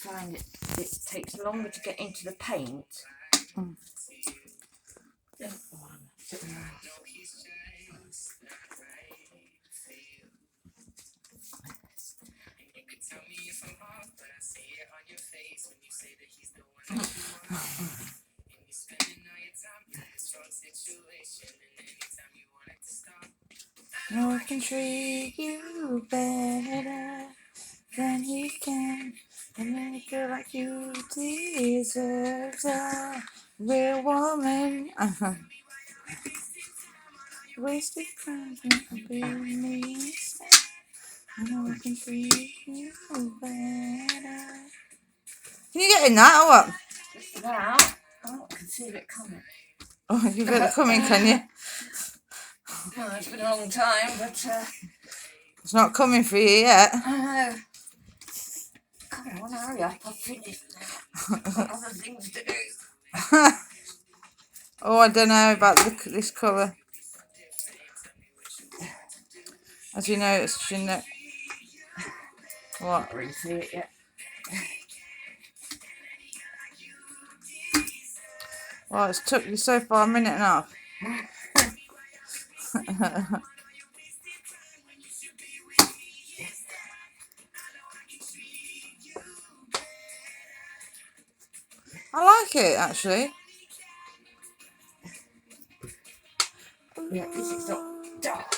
find it takes longer to get into the paint. Mm. No one can treat you better than he can, and make a girl like you deserves a real woman. Wasted time can be me. No one can treat you better. Can you get in that or what? Just about. Oh, I can see it coming. Oh, you got it coming, can you? Well, it's been a long time, but It's not coming for you yet. I know. Come on, hurry up, I've finished now. I've got other things to do. Oh, I don't know about this colour. As you noticed, you know. What? I can't really see it yet. Well, it's took you so far a minute and a half. I like it actually. Yeah, this is not dark.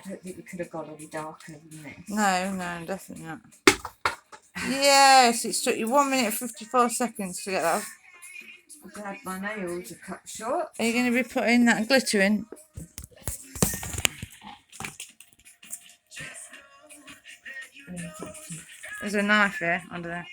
I don't think we could have gone any darker than this. No, definitely not. Yes, it took you 1 minute and 54 seconds to get that. I'm glad my nails are cut short. Are you going to be putting that glitter in? There's a knife here under there.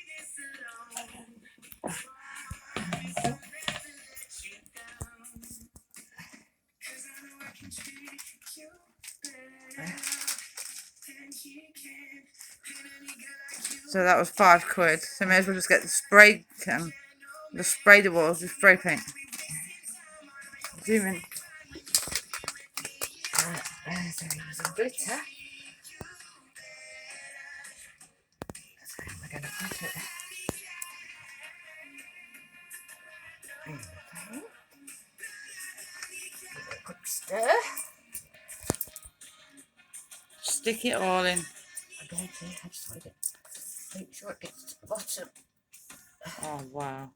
So that was £5. So may as well just get the spray can. Just spray the walls with spray paint. Zoom in. So using glitter. So we're going to put it. Give it a quick stir. Stick it all in. I'm going to just make sure it gets to the bottom. Oh wow.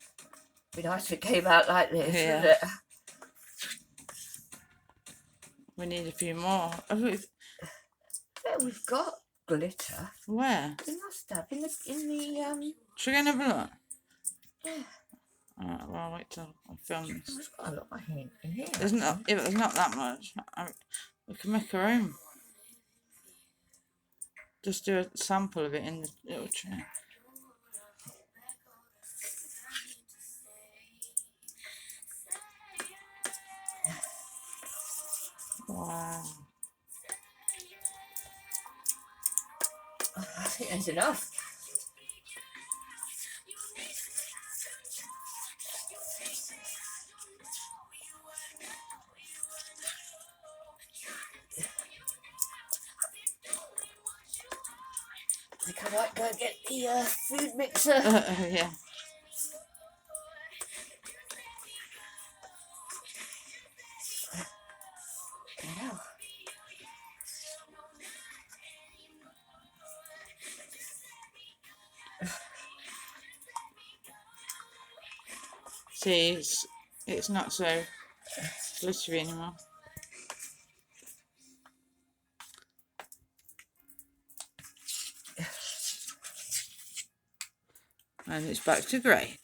It'd be nice if it came out like this, Yeah. wouldn't it? We need a few more. Oh, Yeah, we've got glitter. where? We must have in the Should we go and have a look? yeah. Alright, well, I'll wait till I film this. There's quite a lot in here. There's not that much. We can make our own. Just do a sample of it in the little tray. Wow. I think there's enough. I think I might go and get the food mixer. Yeah. Wow. See, it's not so glittery anymore. And it's back to grey.